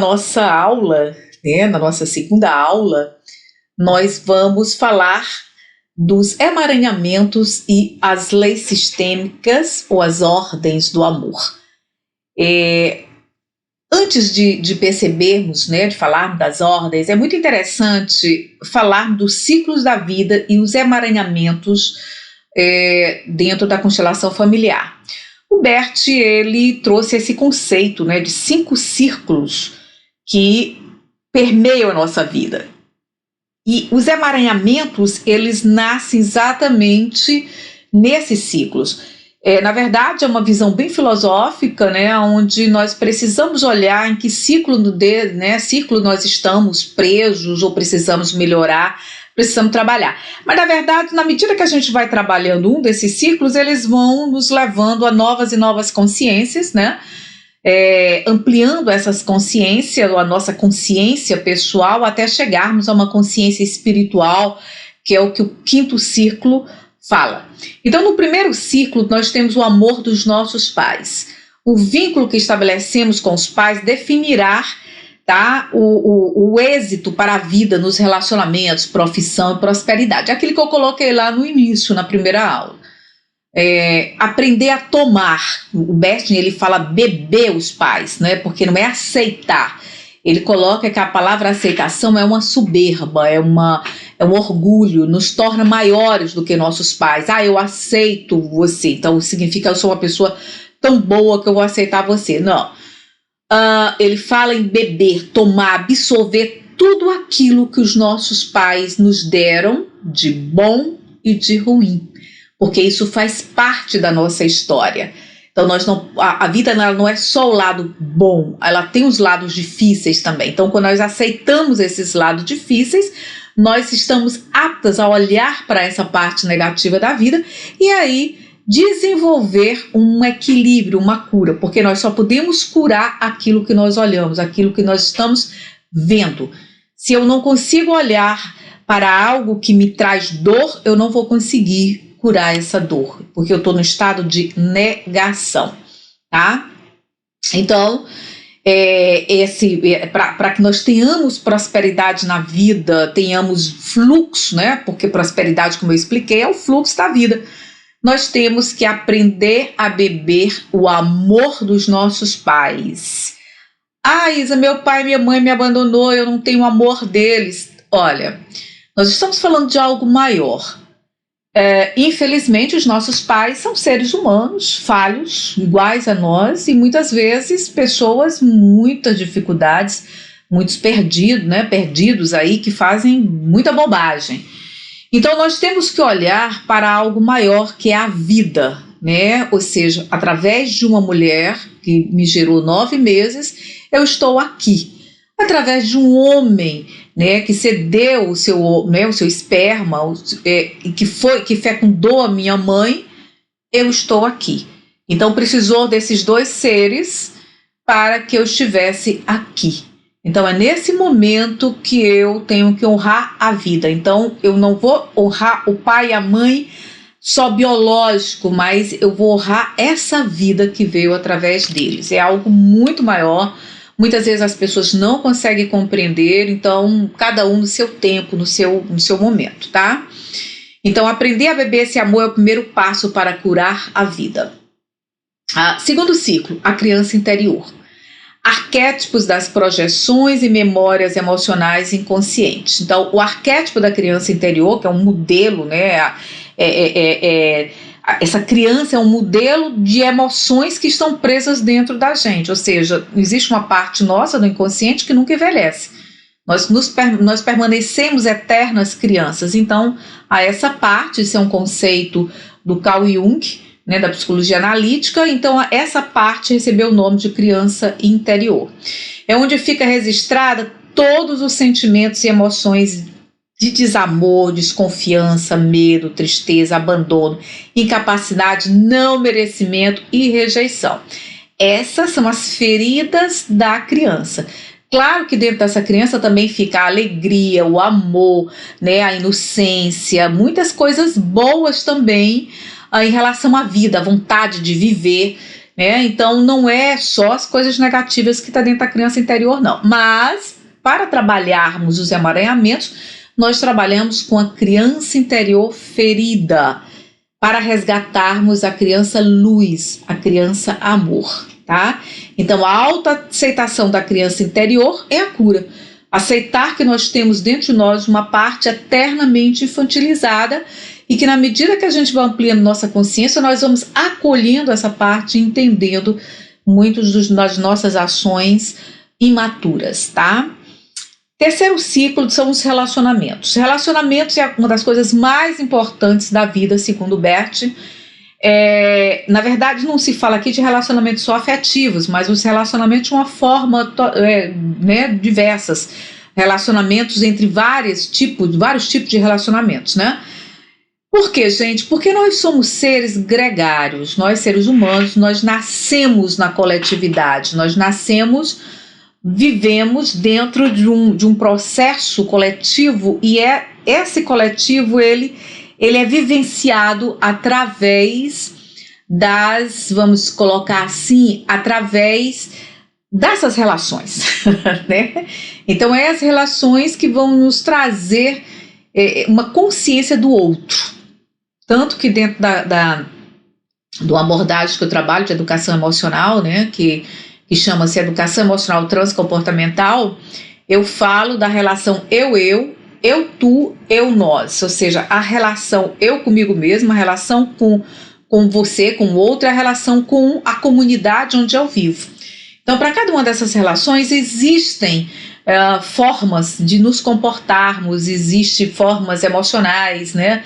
Nossa aula, né, na nossa segunda aula, nós vamos falar dos emaranhamentos e as leis sistêmicas ou as ordens do amor. Antes de percebermos, né, de falarmos das ordens, é muito interessante falar dos ciclos da vida e os emaranhamentos dentro da constelação familiar. O Bert, ele trouxe esse conceito, né, de 5 círculos que permeiam a nossa vida. E os emaranhamentos, eles nascem exatamente nesses ciclos. Na verdade, é uma visão bem filosófica, né, onde nós precisamos olhar em que ciclo nós estamos presos ou precisamos melhorar, precisamos trabalhar. Mas, na verdade, na medida que a gente vai trabalhando um desses ciclos, eles vão nos levando a novas e novas consciências, né? Ampliando essas consciências, a nossa consciência pessoal, até chegarmos a uma consciência espiritual, que é o que o 5º círculo fala. Então, no primeiro ciclo, nós temos o amor dos nossos pais. O vínculo que estabelecemos com os pais definirá, tá, o êxito para a vida nos relacionamentos, profissão e prosperidade. Aquilo que eu coloquei lá no início, na primeira aula. Aprender a tomar. O Bert, ele fala beber os pais, né? Porque não é aceitar. Ele coloca que a palavra aceitação é uma soberba, é um orgulho, nos torna maiores do que nossos pais. Eu aceito você, então significa que eu sou uma pessoa tão boa que eu vou aceitar você. Não. Ele fala em beber, tomar, absorver tudo aquilo que os nossos pais nos deram de bom e de ruim. Porque isso faz parte da nossa história. Então, a vida não é só o lado bom, ela tem os lados difíceis também. Então, quando nós aceitamos esses lados difíceis, nós estamos aptas a olhar para essa parte negativa da vida e aí desenvolver um equilíbrio, uma cura, porque nós só podemos curar aquilo que nós olhamos, aquilo que nós estamos vendo. Se eu não consigo olhar para algo que me traz dor, eu não vou conseguir curar essa dor, porque eu estou no estado de negação, tá? Então, para que nós tenhamos prosperidade na vida, tenhamos fluxo, né? Porque prosperidade, como eu expliquei, é o fluxo da vida. Nós temos que aprender a beber o amor dos nossos pais. Isa, meu pai e minha mãe me abandonou, eu não tenho o amor deles. Olha, nós estamos falando de algo maior. Infelizmente, os nossos pais são seres humanos, falhos, iguais a nós, e muitas vezes pessoas, muitas dificuldades, muitos perdidos aí, que fazem muita bobagem. Então, nós temos que olhar para algo maior, que é a vida, né? Ou seja, através de uma mulher que me gerou 9 meses, eu estou aqui. Através de um homem, né, que cedeu o seu esperma, que fecundou a minha mãe, eu estou aqui. Então precisou desses 2 seres para que eu estivesse aqui. Então é nesse momento que eu tenho que honrar a vida. Então eu não vou honrar o pai e a mãe só biológico, mas eu vou honrar essa vida que veio através deles. É algo muito maior. Muitas vezes as pessoas não conseguem compreender, então cada um no seu tempo, no seu momento, tá? Então aprender a beber esse amor é o primeiro passo para curar a vida. Segundo ciclo, a criança interior. Arquétipos das projeções e memórias emocionais inconscientes. Então o arquétipo da criança interior, que é um modelo, né? Essa criança é um modelo de emoções que estão presas dentro da gente, ou seja, existe uma parte nossa do inconsciente que nunca envelhece. Nós permanecemos eternas crianças. Então, essa parte, isso é um conceito do Carl Jung, né, da psicologia analítica. Então, essa parte recebeu o nome de criança interior. É onde fica registrada todos os sentimentos e emoções de desamor, desconfiança, medo, tristeza, abandono, incapacidade, não merecimento e rejeição. Essas são as feridas da criança. Claro que dentro dessa criança também fica a alegria, o amor, né, a inocência, muitas coisas boas também em relação à vida, a vontade de viver. né? Então não é só as coisas negativas que está dentro da criança interior, não. Mas para trabalharmos os emaranhamentos, nós trabalhamos com a criança interior ferida, para resgatarmos a criança luz, a criança amor, tá? Então a autoaceitação da criança interior é a cura. Aceitar que nós temos dentro de nós uma parte eternamente infantilizada e que na medida que a gente vai ampliando nossa consciência, nós vamos acolhendo essa parte, entendendo muitas das nossas ações imaturas, tá? Terceiro ciclo são os relacionamentos. Relacionamentos é uma das coisas mais importantes da vida, segundo Bert. Na verdade, não se fala aqui de relacionamentos só afetivos, mas os relacionamentos de uma forma diversas. Relacionamentos entre vários tipos de relacionamentos, né? Por quê, gente? Porque nós somos seres gregários, nós seres humanos, nós nascemos na coletividade, vivemos dentro de um processo coletivo e esse coletivo ele é vivenciado através vamos colocar assim, através dessas relações, né? Então é as relações que vão nos trazer uma consciência do outro, tanto que dentro do abordagem que eu trabalho de educação emocional, né, que chama-se Educação Emocional Transcomportamental, eu falo da relação eu, tu, nós, ou seja, a relação eu comigo mesmo, a relação com você, com o outro, a relação com a comunidade onde eu vivo. Então, para cada uma dessas relações existem formas de nos comportarmos, existem formas emocionais, né,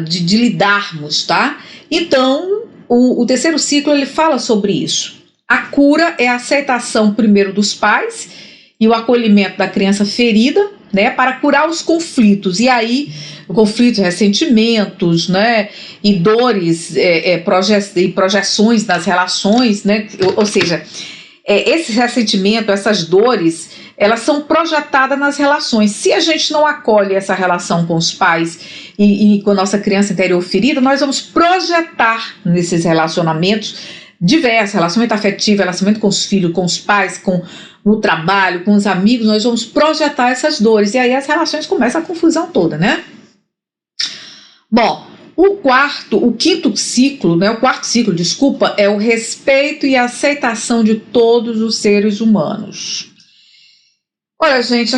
de lidarmos, tá? Então, o terceiro ciclo ele fala sobre isso. A cura é a aceitação primeiro dos pais e o acolhimento da criança ferida, né, para curar os conflitos. E aí, conflitos, ressentimentos, né, e dores, e projeções das relações, né, ou seja, esse ressentimento, essas dores, elas são projetadas nas relações. Se a gente não acolhe essa relação com os pais e com a nossa criança interior ferida, nós vamos projetar nesses relacionamentos diversos, relacionamento afetivo, relacionamento com os filhos, com os pais, no trabalho, com os amigos, nós vamos projetar essas dores, e aí as relações começam a confusão toda, né? Bom, o quarto ciclo, é o respeito e a aceitação de todos os seres humanos. Olha, gente,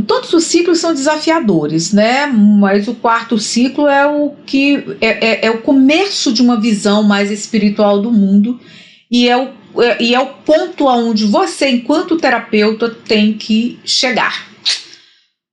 todos os ciclos são desafiadores, né? Mas o quarto ciclo é o que é o começo de uma visão mais espiritual do mundo e é o ponto aonde você, enquanto terapeuta, tem que chegar.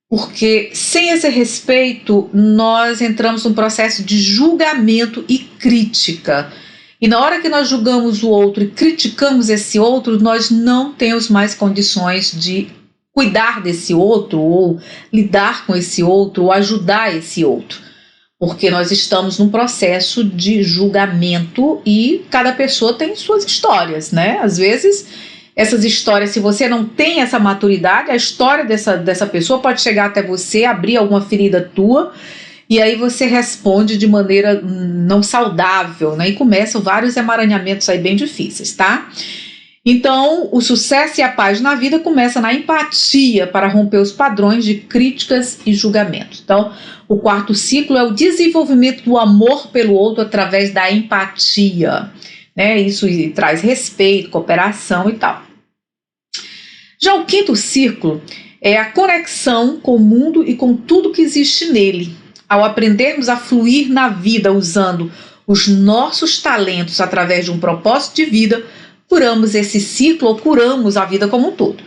Porque sem esse respeito, nós entramos num processo de julgamento e crítica. E na hora que nós julgamos o outro e criticamos esse outro, nós não temos mais condições de cuidar desse outro, ou lidar com esse outro, ou ajudar esse outro. Porque nós estamos num processo de julgamento e cada pessoa tem suas histórias, né? Às vezes, essas histórias, se você não tem essa maturidade, a história dessa pessoa pode chegar até você, abrir alguma ferida tua, e aí você responde de maneira não saudável, né? E começam vários emaranhamentos aí bem difíceis, tá? Então, o sucesso e a paz na vida começa na empatia para romper os padrões de críticas e julgamentos. Então, o quarto ciclo é o desenvolvimento do amor pelo outro através da empatia, né? Isso traz respeito, cooperação e tal. Já o quinto ciclo é a conexão com o mundo e com tudo que existe nele. Ao aprendermos a fluir na vida usando os nossos talentos através de um propósito de vida, curamos esse ciclo ou curamos a vida como um todo.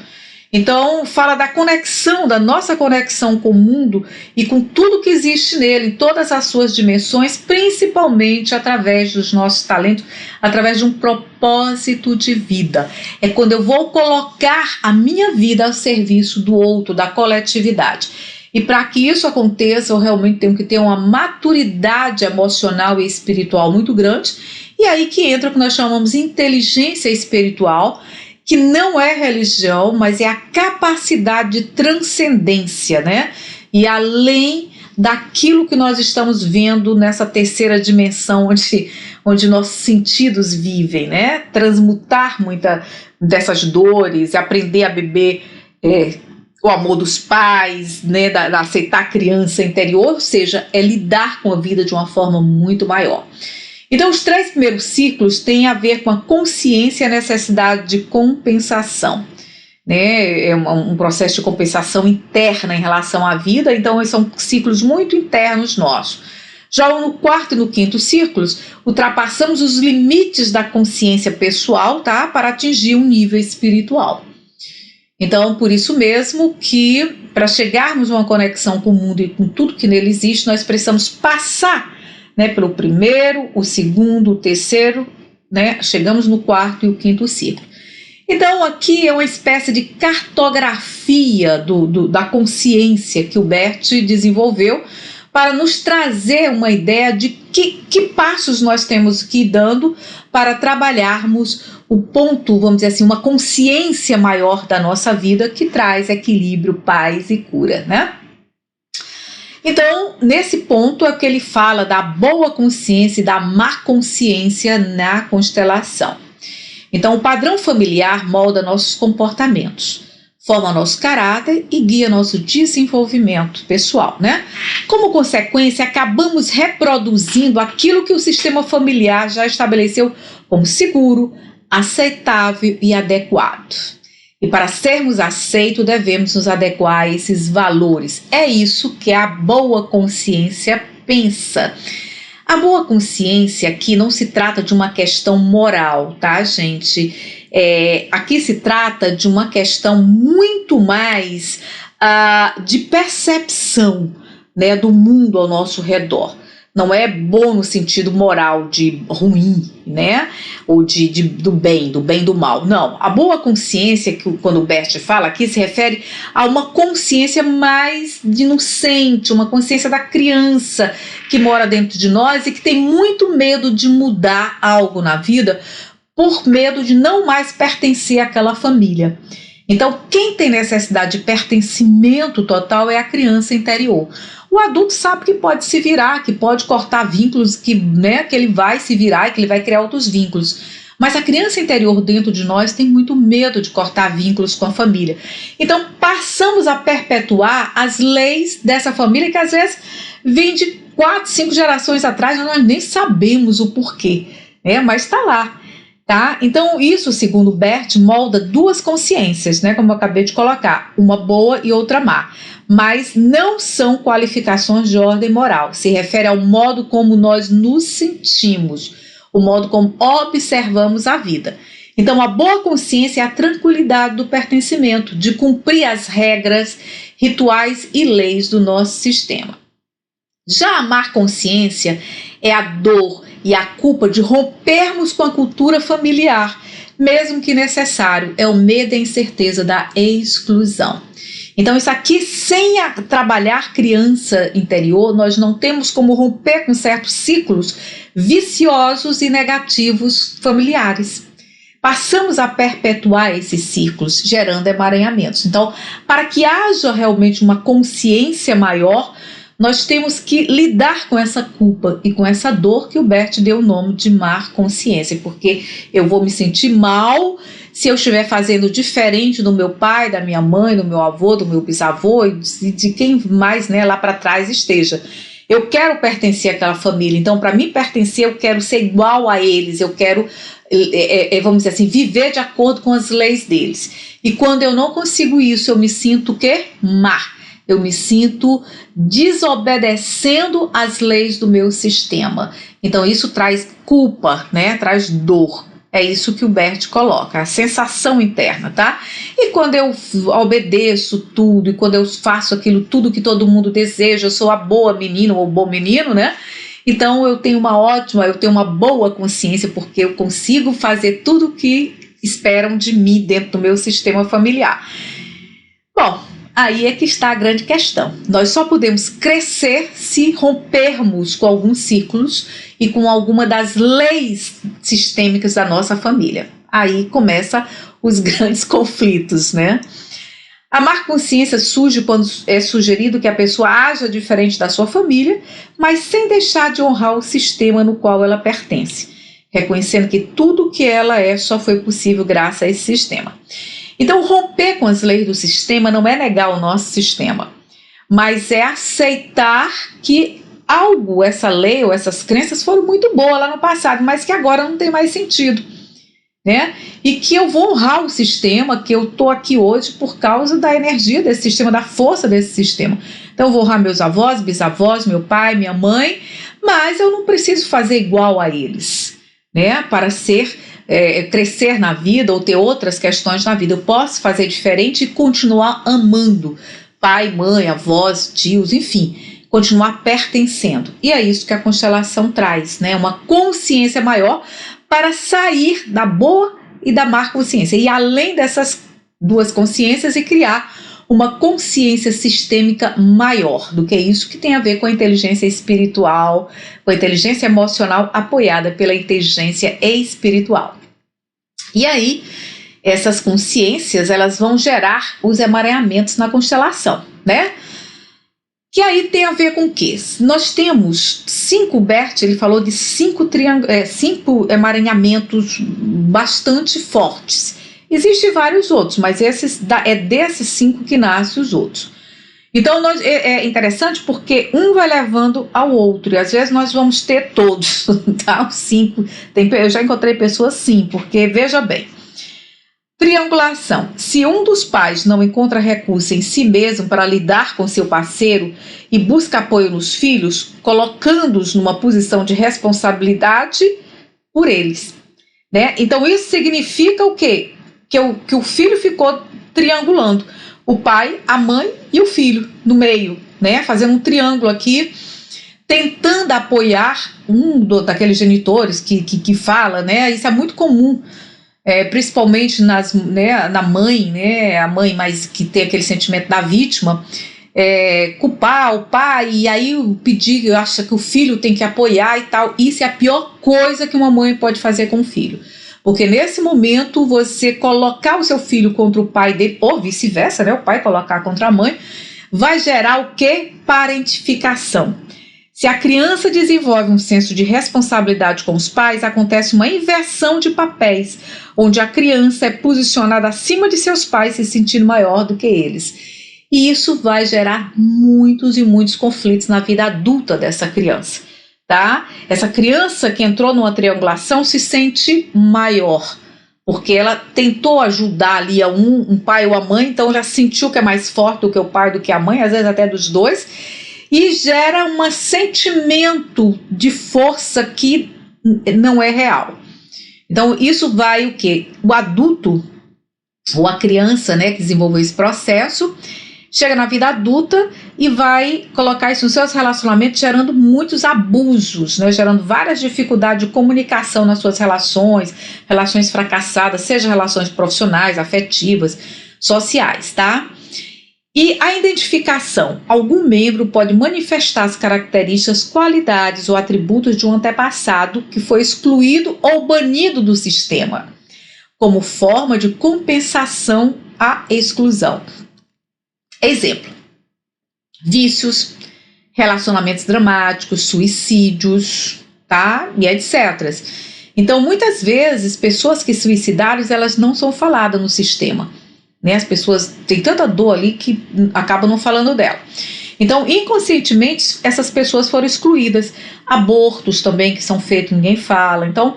Então, fala da conexão, da nossa conexão com o mundo e com tudo que existe nele, em todas as suas dimensões, principalmente através dos nossos talentos, através de um propósito de vida. É quando eu vou colocar a minha vida ao serviço do outro, da coletividade. E para que isso aconteça, eu realmente tenho que ter uma maturidade emocional e espiritual muito grande. E aí que entra o que nós chamamos de inteligência espiritual, que não é religião, mas é a capacidade de transcendência, né? E além daquilo que nós estamos vendo nessa terceira dimensão, onde nossos sentidos vivem, né? Transmutar muita dessas dores, aprender a beber o amor dos pais, né? Da aceitar a criança interior, ou seja, é lidar com a vida de uma forma muito maior. Então, os 3 primeiros ciclos têm a ver com a consciência e a necessidade de compensação. Né? É um processo de compensação interna em relação à vida, então são ciclos muito internos nossos. Já no 4º e no 5º círculos, ultrapassamos os limites da consciência pessoal, tá? Para atingir um nível espiritual. Então, por isso mesmo que, para chegarmos a uma conexão com o mundo e com tudo que nele existe, nós precisamos passar, né, pelo 1º, o 2º, o 3º, né? Chegamos no 4º e o 5º ciclo. Então, aqui é uma espécie de cartografia da consciência que o Bert desenvolveu para nos trazer uma ideia de que passos nós temos que ir dando para trabalharmos o ponto, vamos dizer assim, uma consciência maior da nossa vida que traz equilíbrio, paz e cura, né? Então, nesse ponto é que ele fala da boa consciência e da má consciência na constelação. Então, o padrão familiar molda nossos comportamentos, forma nosso caráter e guia nosso desenvolvimento pessoal, né? Como consequência, acabamos reproduzindo aquilo que o sistema familiar já estabeleceu como seguro, aceitável e adequado. E para sermos aceitos, devemos nos adequar a esses valores. É isso que a boa consciência pensa. A boa consciência aqui não se trata de uma questão moral, tá, gente? Aqui se trata de uma questão muito mais de percepção, né, do mundo ao nosso redor. Não é bom no sentido moral de ruim, né? Ou do bem do mal. Não, a boa consciência, que quando o Bert fala aqui, se refere a uma consciência mais inocente, uma consciência da criança que mora dentro de nós e que tem muito medo de mudar algo na vida por medo de não mais pertencer àquela família. Então, quem tem necessidade de pertencimento total é a criança interior. O adulto sabe que pode se virar, que pode cortar vínculos, que ele vai se virar e que ele vai criar outros vínculos. Mas a criança interior dentro de nós tem muito medo de cortar vínculos com a família. Então, passamos a perpetuar as leis dessa família que às vezes vem de 4, 5 gerações atrás, nós nem sabemos o porquê, né? Mas está lá. Tá? Então, isso, segundo Bert, molda 2 consciências, né? Como eu acabei de colocar, uma boa e outra má. Mas não são qualificações de ordem moral. Se refere ao modo como nós nos sentimos, o modo como observamos a vida. Então, a boa consciência é a tranquilidade do pertencimento, de cumprir as regras, rituais e leis do nosso sistema. Já a má consciência é a dor e a culpa de rompermos com a cultura familiar, mesmo que necessário, é o medo e a incerteza da exclusão. Então, isso aqui, sem trabalhar criança interior, nós não temos como romper com certos ciclos viciosos e negativos familiares. Passamos a perpetuar esses ciclos, gerando emaranhamentos. Então, para que haja realmente uma consciência maior, nós temos que lidar com essa culpa e com essa dor que o Bert deu o nome de má consciência, porque eu vou me sentir mal se eu estiver fazendo diferente do meu pai, da minha mãe, do meu avô, do meu bisavô e de quem mais, né, lá para trás esteja. Eu quero pertencer àquela família, então para mim pertencer eu quero ser igual a eles, eu quero, vamos dizer assim, viver de acordo com as leis deles. E quando eu não consigo isso, eu me sinto o quê? Má. Eu me sinto desobedecendo às leis do meu sistema. Então isso traz culpa, né? Traz dor. É isso que o Bert coloca, a sensação interna, tá? E quando eu obedeço tudo, e quando eu faço aquilo tudo que todo mundo deseja, eu sou a boa menina ou o bom menino, né? Então eu tenho uma boa consciência, porque eu consigo fazer tudo o que esperam de mim dentro do meu sistema familiar. Bom, aí é que está a grande questão. Nós só podemos crescer se rompermos com alguns ciclos e com alguma das leis sistêmicas da nossa família. Aí começam os grandes conflitos, né? A má consciência surge quando é sugerido que a pessoa haja diferente da sua família, mas sem deixar de honrar o sistema no qual ela pertence, reconhecendo que tudo o que ela é só foi possível graças a esse sistema. Então, romper com as leis do sistema não é negar o nosso sistema, mas é aceitar que algo, essa lei ou essas crenças foram muito boas lá no passado, mas que agora não tem mais sentido, né? E que eu vou honrar o sistema, que eu estou aqui hoje por causa da energia desse sistema, da força desse sistema. Então eu vou honrar meus avós, bisavós, meu pai, minha mãe, mas eu não preciso fazer igual a eles, né? Para crescer na vida ou ter outras questões na vida. Eu posso fazer diferente e continuar amando pai, mãe, avós, tios, enfim, continuar pertencendo. E é isso que a constelação traz, né? Uma consciência maior para sair da boa e da má consciência. E além dessas duas consciências, e criar uma consciência sistêmica maior do que isso, que tem a ver com a inteligência espiritual, com a inteligência emocional apoiada pela inteligência espiritual. E aí, essas consciências, elas vão gerar os emaranhamentos na constelação, né? Que aí tem a ver com o quê? Nós temos 5, Bert, ele falou de 5 emaranhamentos bastante fortes. Existem vários outros, mas é desses 5 que nascem os outros. Então é interessante porque um vai levando ao outro, e às vezes nós vamos ter todos, tá? Os 5. Eu já encontrei pessoas sim, porque veja bem. Triangulação. Se um dos pais não encontra recurso em si mesmo para lidar com seu parceiro e busca apoio nos filhos, colocando-os numa posição de responsabilidade por eles, né? Então isso significa o quê? Que o filho ficou triangulando. O pai, a mãe e o filho no meio, né? Fazendo um triângulo aqui, tentando apoiar daqueles genitores que fala, né? Isso é muito comum. Principalmente na mãe, né, a mãe mais que tem aquele sentimento da vítima, culpar o pai, e aí pedir, acha que o filho tem que apoiar e tal. Isso é a pior coisa que uma mãe pode fazer com o filho, porque nesse momento você colocar o seu filho contra o pai dele, ou vice-versa, né, o pai colocar contra a mãe, vai gerar o quê? Parentificação. Se a criança desenvolve um senso de responsabilidade com os pais, acontece uma inversão de papéis, onde a criança é posicionada acima de seus pais, se sentindo maior do que eles. E isso vai gerar muitos e muitos conflitos na vida adulta dessa criança, tá? Essa criança que entrou numa triangulação se sente maior, porque ela tentou ajudar ali um pai ou a mãe, então ela sentiu que é mais forte do que o pai, do que a mãe, às vezes até dos dois, e gera um sentimento de força que não é real. Então isso vai o quê? O adulto ou a criança, né, que desenvolveu esse processo, chega na vida adulta e vai colocar isso nos seus relacionamentos, gerando muitos abusos, né, gerando várias dificuldades de comunicação nas suas relações fracassadas, seja relações profissionais, afetivas, sociais, tá? E a identificação. Algum membro pode manifestar as características, qualidades ou atributos de um antepassado que foi excluído ou banido do sistema, como forma de compensação à exclusão. Exemplo: vícios, relacionamentos dramáticos, suicídios, tá? E etc. Então, muitas vezes, pessoas que suicidaram, elas não são faladas no sistema, né? As pessoas têm tanta dor ali que acabam não falando dela. Então, inconscientemente, essas pessoas foram excluídas. Abortos também que são feitos, ninguém fala. Então,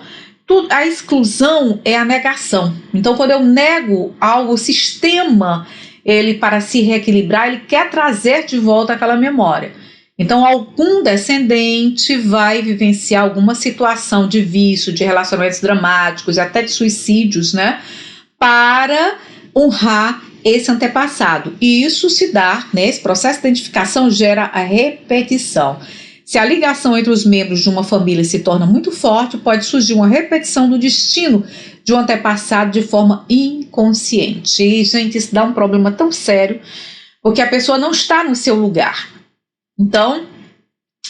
a exclusão é a negação. Então, quando eu nego algo, o sistema, ele, para se reequilibrar, ele quer trazer de volta aquela memória. Então, algum descendente vai vivenciar alguma situação de vício, de relacionamentos dramáticos, até de suicídios, né? Para honrar esse antepassado. E isso se dá, né, esse processo de identificação gera a repetição. Se a ligação entre os membros de uma família se torna muito forte, pode surgir uma repetição do destino de um antepassado de forma inconsciente. E, gente, isso dá um problema tão sério, porque a pessoa não está no seu lugar. Então,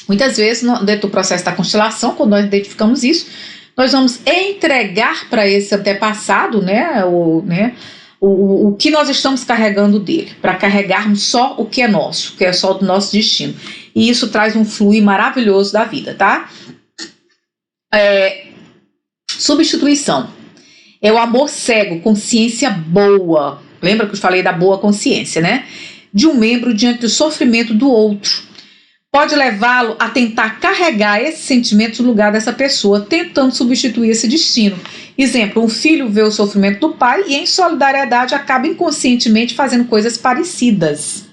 muitas vezes, dentro do processo da constelação, quando nós identificamos isso, nós vamos entregar para esse antepassado, né, o que nós estamos carregando dele, para carregarmos só o que é nosso, que é só do nosso destino. E isso traz um fluir maravilhoso da vida, tá? Substituição. É o amor cego, consciência boa. Lembra que eu falei da boa consciência, né? De um membro diante do sofrimento do outro. Pode levá-lo a tentar carregar esse sentimento no lugar dessa pessoa, tentando substituir esse destino. Exemplo, um filho vê o sofrimento do pai e, em solidariedade, acaba inconscientemente fazendo coisas parecidas.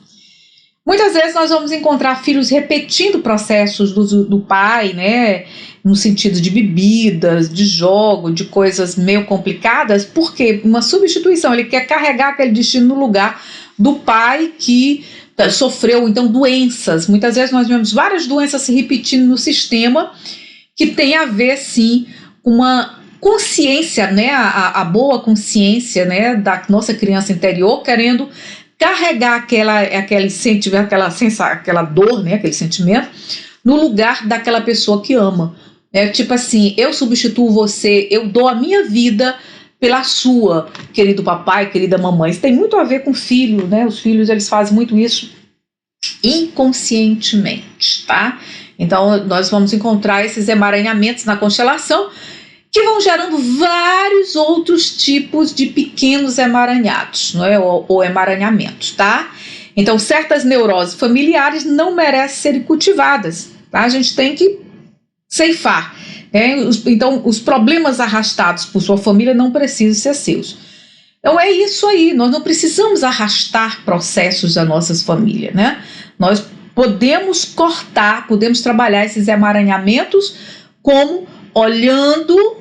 Muitas vezes nós vamos encontrar filhos repetindo processos do pai, né? No sentido de bebidas, de jogo, de coisas meio complicadas, porque uma substituição, ele quer carregar aquele destino no lugar do pai que sofreu, então, doenças. Muitas vezes nós vemos várias doenças se repetindo no sistema, que tem a ver, sim, com uma consciência, né? A boa consciência, né? Da nossa criança interior, querendo carregar aquela dor, né? Aquele sentimento, no lugar daquela pessoa que ama. Tipo assim, eu substituo você, eu dou a minha vida pela sua, querido papai, querida mamãe. Isso tem muito a ver com filho, né? Os filhos, eles fazem muito isso inconscientemente, tá? Então, nós vamos encontrar esses emaranhamentos na constelação que vão gerando vários outros tipos de pequenos emaranhados, não é? Ou emaranhamentos, tá? Então, certas neuroses familiares não merecem serem cultivadas, tá? A gente tem que ceifar. Então, os problemas arrastados por sua família não precisam ser seus. Então, é isso aí. Nós não precisamos arrastar processos da nossa família, né? Nós podemos cortar, podemos trabalhar esses emaranhamentos como olhando,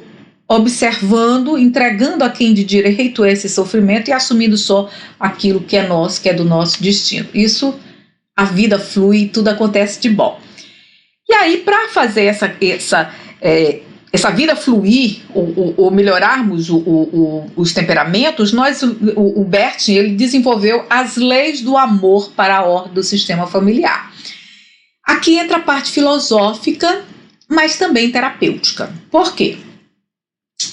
observando, entregando a quem de direito esse sofrimento e assumindo só aquilo que é nosso, que é do nosso destino. Isso, a vida flui, tudo acontece de bom. E aí, para fazer essa vida fluir, ou melhorarmos os temperamentos, o Bertin, ele desenvolveu as leis do amor para a ordem do sistema familiar. Aqui entra a parte filosófica, mas também terapêutica. Por quê?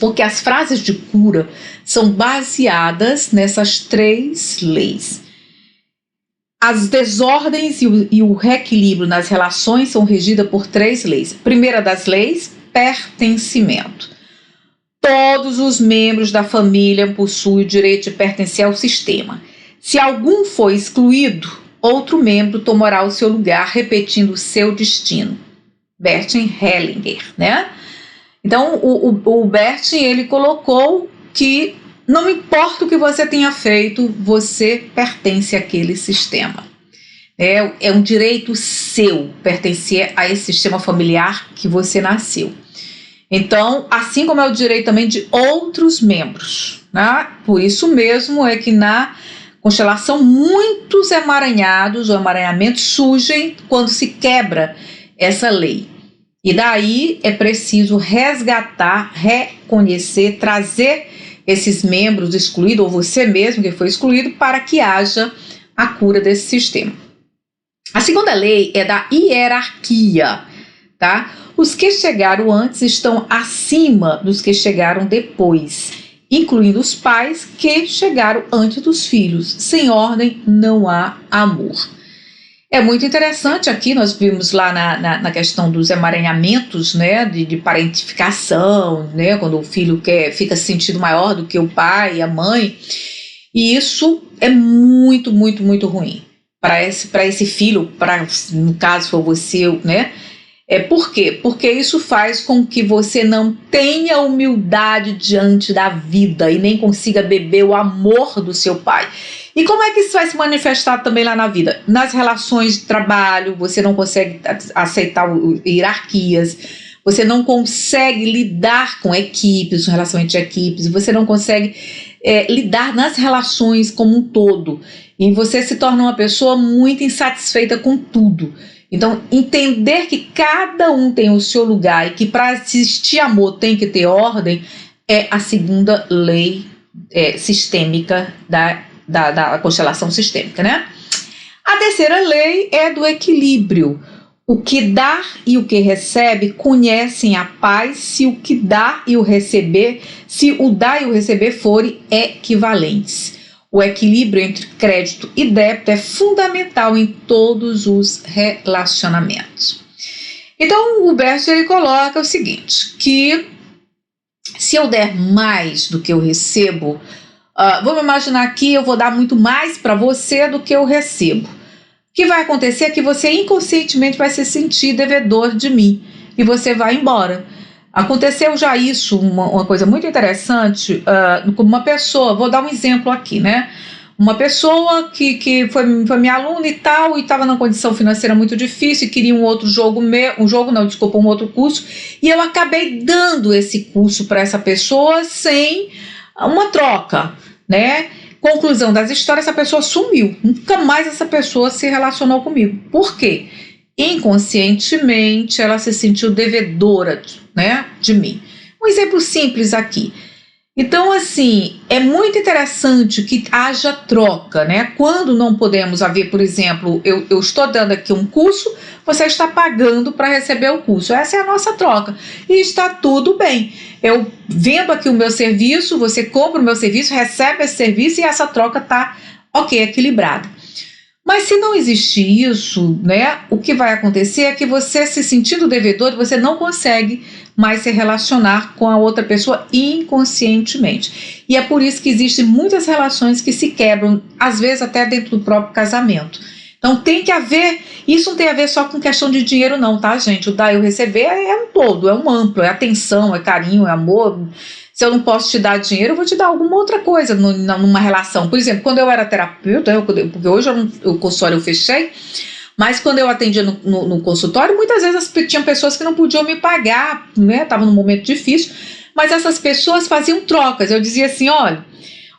Porque as frases de cura são baseadas nessas 3 leis. As desordens e o reequilíbrio nas relações são regidas por 3 leis. Primeira das leis, pertencimento. Todos os membros da família possuem o direito de pertencer ao sistema. Se algum for excluído, outro membro tomará o seu lugar, repetindo o seu destino. Bertin Hellinger, né? Então, o Bertin, ele colocou que não importa o que você tenha feito, você pertence àquele sistema. É um direito seu pertencer a esse sistema familiar que você nasceu. Então, assim como é o direito também de outros membros, né? Por isso mesmo é que na constelação muitos emaranhados ou emaranhamentos surgem quando se quebra essa lei. E daí é preciso resgatar, reconhecer, trazer esses membros excluídos, ou você mesmo que foi excluído, para que haja a cura desse sistema. A segunda lei é da hierarquia, tá? Os que chegaram antes estão acima dos que chegaram depois, incluindo os pais que chegaram antes dos filhos. Sem ordem não há amor. É muito interessante aqui, nós vimos lá na questão dos emaranhamentos, né, de parentificação, né, quando o filho fica se sentindo maior do que o pai e a mãe, e isso é muito, muito, muito ruim para esse filho, no caso for você, né? Por quê? Porque isso faz com que você não tenha humildade diante da vida e nem consiga beber o amor do seu pai. E como é que isso vai se manifestar também lá na vida? Nas relações de trabalho, você não consegue aceitar hierarquias, você não consegue lidar com equipes, um relacionamento de equipes, você não consegue lidar nas relações como um todo. E você se torna uma pessoa muito insatisfeita com tudo. Então, entender que cada um tem o seu lugar e que para existir amor tem que ter ordem é a segunda lei sistêmica da constelação sistêmica, né? A terceira lei é do equilíbrio. O que dá e o que recebe conhecem a paz se o que dá e o receber, se o dar e o receber forem equivalentes. O equilíbrio entre crédito e débito é fundamental em todos os relacionamentos. Então, o Bert ele coloca o seguinte, que se eu der mais do que eu recebo, vamos imaginar que eu vou dar muito mais para você do que eu recebo. O que vai acontecer é que você inconscientemente vai se sentir devedor de mim e você vai embora. Aconteceu já isso, uma coisa muito interessante, com uma pessoa, vou dar um exemplo aqui, né? Uma pessoa que foi minha aluna e tal, e estava numa condição financeira muito difícil e queria um outro um outro curso, e eu acabei dando esse curso para essa pessoa sem uma troca, né? Conclusão das histórias, essa pessoa sumiu, nunca mais essa pessoa se relacionou comigo. Por quê? Inconscientemente ela se sentiu devedora, né, de mim. Um exemplo simples aqui. Então, assim, é muito interessante que haja troca, né? Quando não podemos haver, por exemplo, eu estou dando aqui um curso, você está pagando para receber o curso. Essa é a nossa troca. E está tudo bem. Eu vendo aqui o meu serviço, você compra o meu serviço, recebe esse serviço e essa troca está, ok, equilibrada. Mas se não existir isso, né, o que vai acontecer é que você, se sentindo devedor, você não consegue mais se relacionar com a outra pessoa inconscientemente. E é por isso que existem muitas relações que se quebram, às vezes até dentro do próprio casamento. Então tem que haver, isso não tem a ver só com questão de dinheiro não, tá, gente? O dar e o receber é um todo, é um amplo, é atenção, é carinho, é amor. Se eu não posso te dar dinheiro, eu vou te dar alguma outra coisa numa relação. Por exemplo, quando eu era terapeuta, porque hoje o consultório eu fechei, mas quando eu atendia no consultório, muitas vezes tinham pessoas que não podiam me pagar, né? Estavam num momento difícil, mas essas pessoas faziam trocas. Eu dizia assim, olha,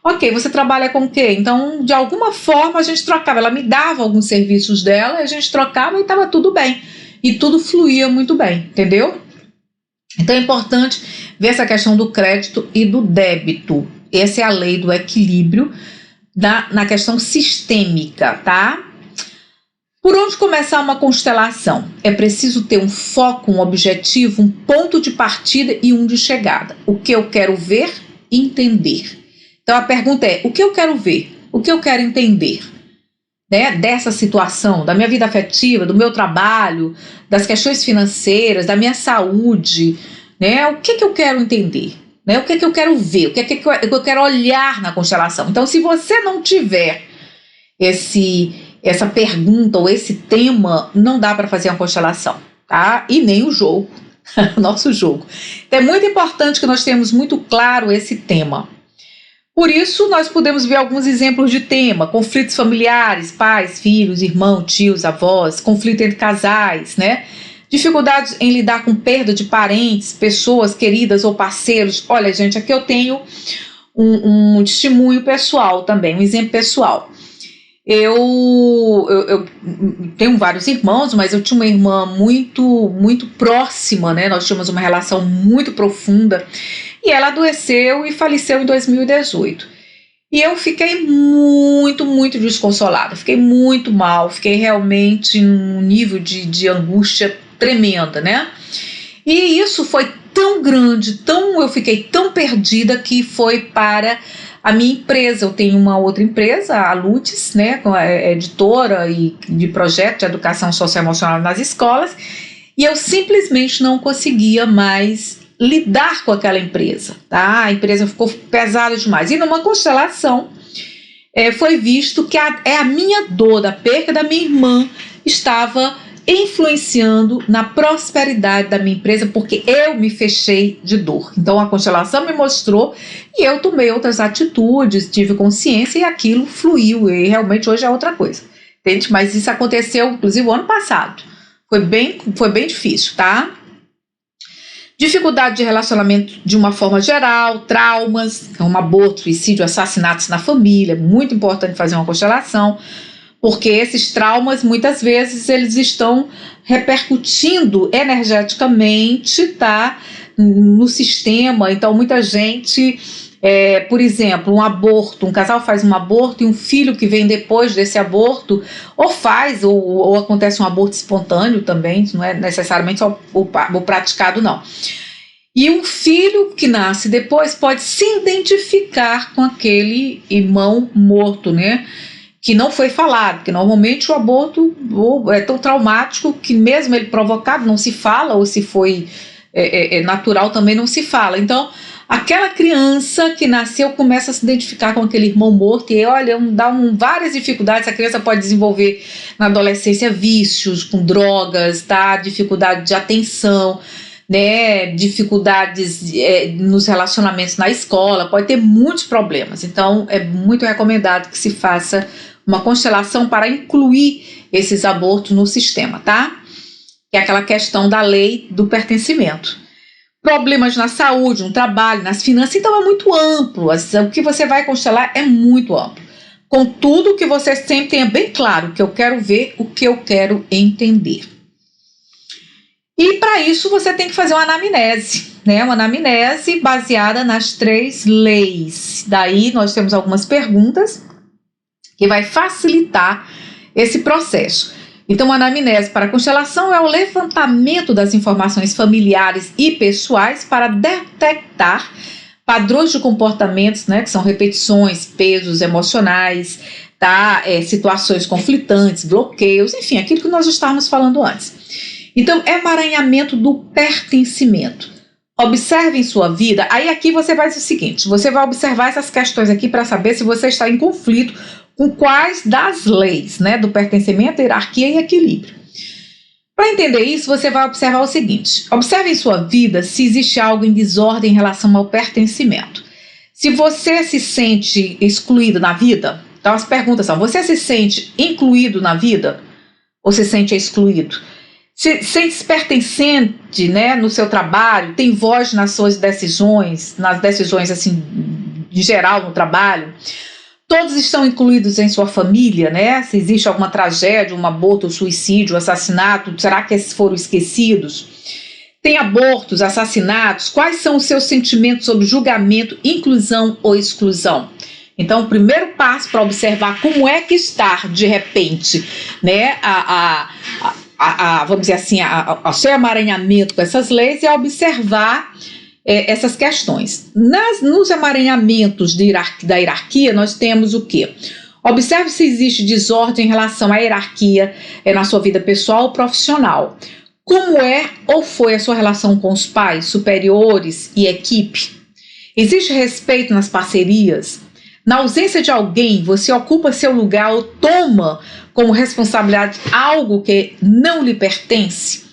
ok, você trabalha com o quê? Então, de alguma forma, a gente trocava. Ela me dava alguns serviços dela, a gente trocava e estava tudo bem. E tudo fluía muito bem, entendeu? Então é importante ver essa questão do crédito e do débito. Essa é a lei do equilíbrio na questão sistêmica, tá? Por onde começar uma constelação? É preciso ter um foco, um objetivo, um ponto de partida e um de chegada. O que eu quero ver e entender. Então a pergunta é, o que eu quero ver? O que eu quero entender? Né, dessa situação, da minha vida afetiva, do meu trabalho, das questões financeiras, da minha saúde, né, o que eu quero entender, né, o que eu quero ver, o que eu quero olhar na constelação. Então, se você não tiver essa pergunta ou esse tema, não dá para fazer uma constelação, tá? E nem o jogo, nosso jogo. Então, é muito importante que nós tenhamos muito claro esse tema. Por isso, nós podemos ver alguns exemplos de tema, conflitos familiares, pais, filhos, irmãos, tios, avós, conflito entre casais, né? Dificuldades em lidar com perda de parentes, pessoas queridas ou parceiros. Olha, gente, aqui eu tenho um testemunho pessoal também, um exemplo pessoal. Eu tenho vários irmãos, mas eu tinha uma irmã muito próxima, né? Nós tínhamos uma relação muito profunda. E ela adoeceu e faleceu em 2018. E eu fiquei muito desconsolada, fiquei muito mal, fiquei realmente num nível de angústia tremenda, né? E isso foi tão grande, eu fiquei tão perdida que foi para a minha empresa. Eu tenho uma outra empresa, a Lutes, né, editora e de projeto de educação socioemocional nas escolas, e eu simplesmente não conseguia mais lidar com aquela empresa, tá? A empresa ficou pesada demais. E numa constelação foi visto que a minha dor da perda da minha irmã estava influenciando na prosperidade da minha empresa, porque eu me fechei de dor. Então a constelação me mostrou e eu tomei outras atitudes, tive consciência e aquilo fluiu, e realmente hoje é outra coisa, entende? Mas isso aconteceu inclusive o ano passado, foi bem difícil, tá? Dificuldade de relacionamento de uma forma geral, traumas, como aborto, suicídio, assassinatos na família. Muito importante fazer uma constelação, porque esses traumas muitas vezes eles estão repercutindo energeticamente, tá, no sistema. Então muita gente, por exemplo, um aborto, um casal faz um aborto e um filho que vem depois desse aborto ou acontece um aborto espontâneo também, não é necessariamente só o praticado não. E um filho que nasce depois pode se identificar com aquele irmão morto, né? Que não foi falado, porque normalmente o aborto é tão traumático que mesmo ele provocado não se fala, ou se foi natural também não se fala. Então, aquela criança que nasceu começa a se identificar com aquele irmão morto e olha, dá várias dificuldades. A criança pode desenvolver na adolescência vícios com drogas, tá? Dificuldade de atenção, né? Dificuldades nos relacionamentos na escola, pode ter muitos problemas. Então, é muito recomendado que se faça uma constelação para incluir esses abortos no sistema, tá? Que é aquela questão da lei do pertencimento. Problemas na saúde, no trabalho, nas finanças, então é muito amplo. O que você vai constelar é muito amplo. Contudo, que você sempre tenha bem claro o que eu quero ver, o que eu quero entender. E para isso você tem que fazer uma anamnese, né? Uma anamnese baseada nas 3 leis. Daí nós temos algumas perguntas que vai facilitar esse processo. Então, a anamnese para a constelação é o levantamento das informações familiares e pessoais para detectar padrões de comportamentos, né, que são repetições, pesos emocionais, tá? Situações conflitantes, bloqueios, enfim, aquilo que nós estávamos falando antes. Então, emaranhamento do pertencimento. Observe em sua vida, aí aqui você vai fazer o seguinte, você vai observar essas questões aqui para saber se você está em conflito com quais das leis, né, do pertencimento, hierarquia e equilíbrio. Para entender isso, você vai observar o seguinte, observe em sua vida se existe algo em desordem em relação ao pertencimento. Se você se sente excluído na vida, então as perguntas são, você se sente incluído na vida ou se sente excluído? Se sente pertencente, né, no seu trabalho, tem voz nas suas decisões, nas decisões assim, em geral no trabalho? Todos estão incluídos em sua família, né? Se existe alguma tragédia, um aborto, um suicídio, um assassinato, será que esses foram esquecidos? Tem abortos, assassinatos? Quais são os seus sentimentos sobre julgamento, inclusão ou exclusão? Então, o primeiro passo para observar como é que está, de repente, né, vamos dizer assim, o seu emaranhamento com essas leis é observar essas questões. Nos emaranhamentos da hierarquia, nós temos o quê? Observe se existe desordem em relação à hierarquia na sua vida pessoal ou profissional. Como é ou foi a sua relação com os pais, superiores e equipe? Existe respeito nas parcerias? Na ausência de alguém, você ocupa seu lugar ou toma como responsabilidade algo que não lhe pertence?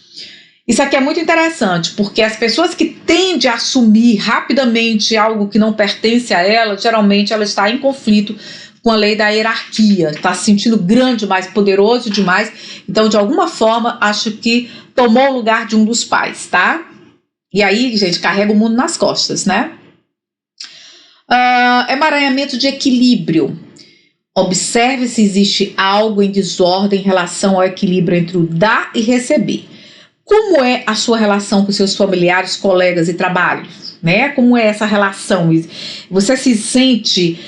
Isso aqui é muito interessante, porque as pessoas que tendem a assumir rapidamente algo que não pertence a ela, geralmente ela está em conflito com a lei da hierarquia, está se sentindo grande demais, poderoso demais, então de alguma forma acho que tomou o lugar de um dos pais, tá? E aí, gente, carrega o mundo nas costas, né? Emaranhamento de equilíbrio. Observe se existe algo em desordem em relação ao equilíbrio entre o dar e receber. Como é a sua relação com seus familiares, colegas e trabalho? Né? Como é essa relação? Você se sente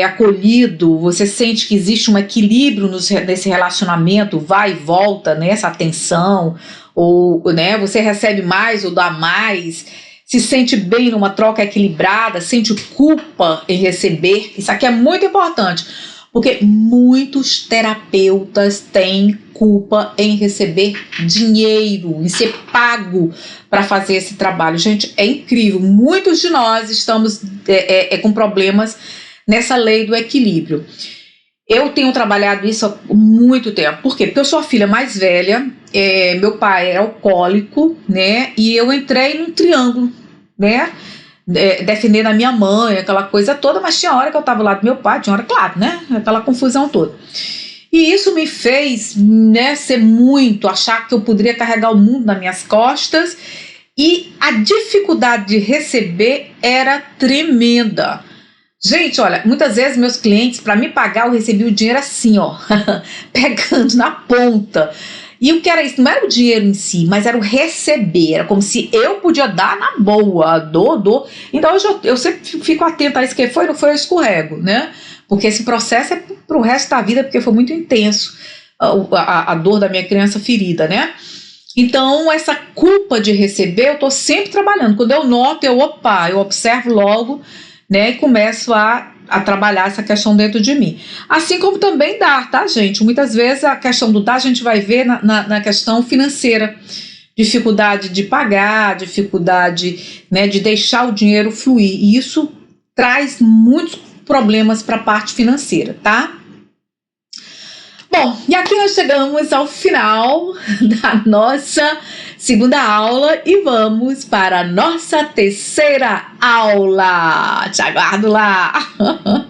acolhido? Você sente que existe um equilíbrio nesse relacionamento? Vai e volta, né? Essa atenção? Ou, né? Você recebe mais ou dá mais? Se sente bem numa troca equilibrada? Sente culpa em receber? Isso aqui é muito importante, porque muitos terapeutas têm culpa em receber dinheiro, em ser pago para fazer esse trabalho. Gente, é incrível. Muitos de nós estamos com problemas nessa lei do equilíbrio. Eu tenho trabalhado isso há muito tempo. Por quê? Porque eu sou a filha mais velha, meu pai é alcoólico, né? E eu entrei num triângulo, né? Defendendo a minha mãe, aquela coisa toda, mas tinha hora que eu estava lá do meu pai, tinha hora, claro, né? Aquela confusão toda. E isso me fez, né, achar que eu poderia carregar o mundo nas minhas costas, e a dificuldade de receber era tremenda. Gente, olha, muitas vezes meus clientes, para me pagar, eu recebi o dinheiro assim, ó, pegando na ponta. E o que era isso? Não era o dinheiro em si, mas era o receber. Era como se eu podia dar na boa, dou. Então eu sempre fico atenta a isso, que foi, não foi, eu escorrego, né? Porque esse processo é pro resto da vida, porque foi muito intenso a dor da minha criança ferida, né? Então, essa culpa de receber, eu estou sempre trabalhando. Quando eu noto, eu observo logo, né, e começo a trabalhar essa questão dentro de mim. Assim como também dar, tá, gente? Muitas vezes a questão do dar a gente vai ver na questão financeira. Dificuldade de pagar, dificuldade, né, de deixar o dinheiro fluir. E isso traz muitos problemas para a parte financeira, tá? Bom, e aqui nós chegamos ao final da nossa segunda aula e vamos para a nossa terceira aula. Te aguardo lá!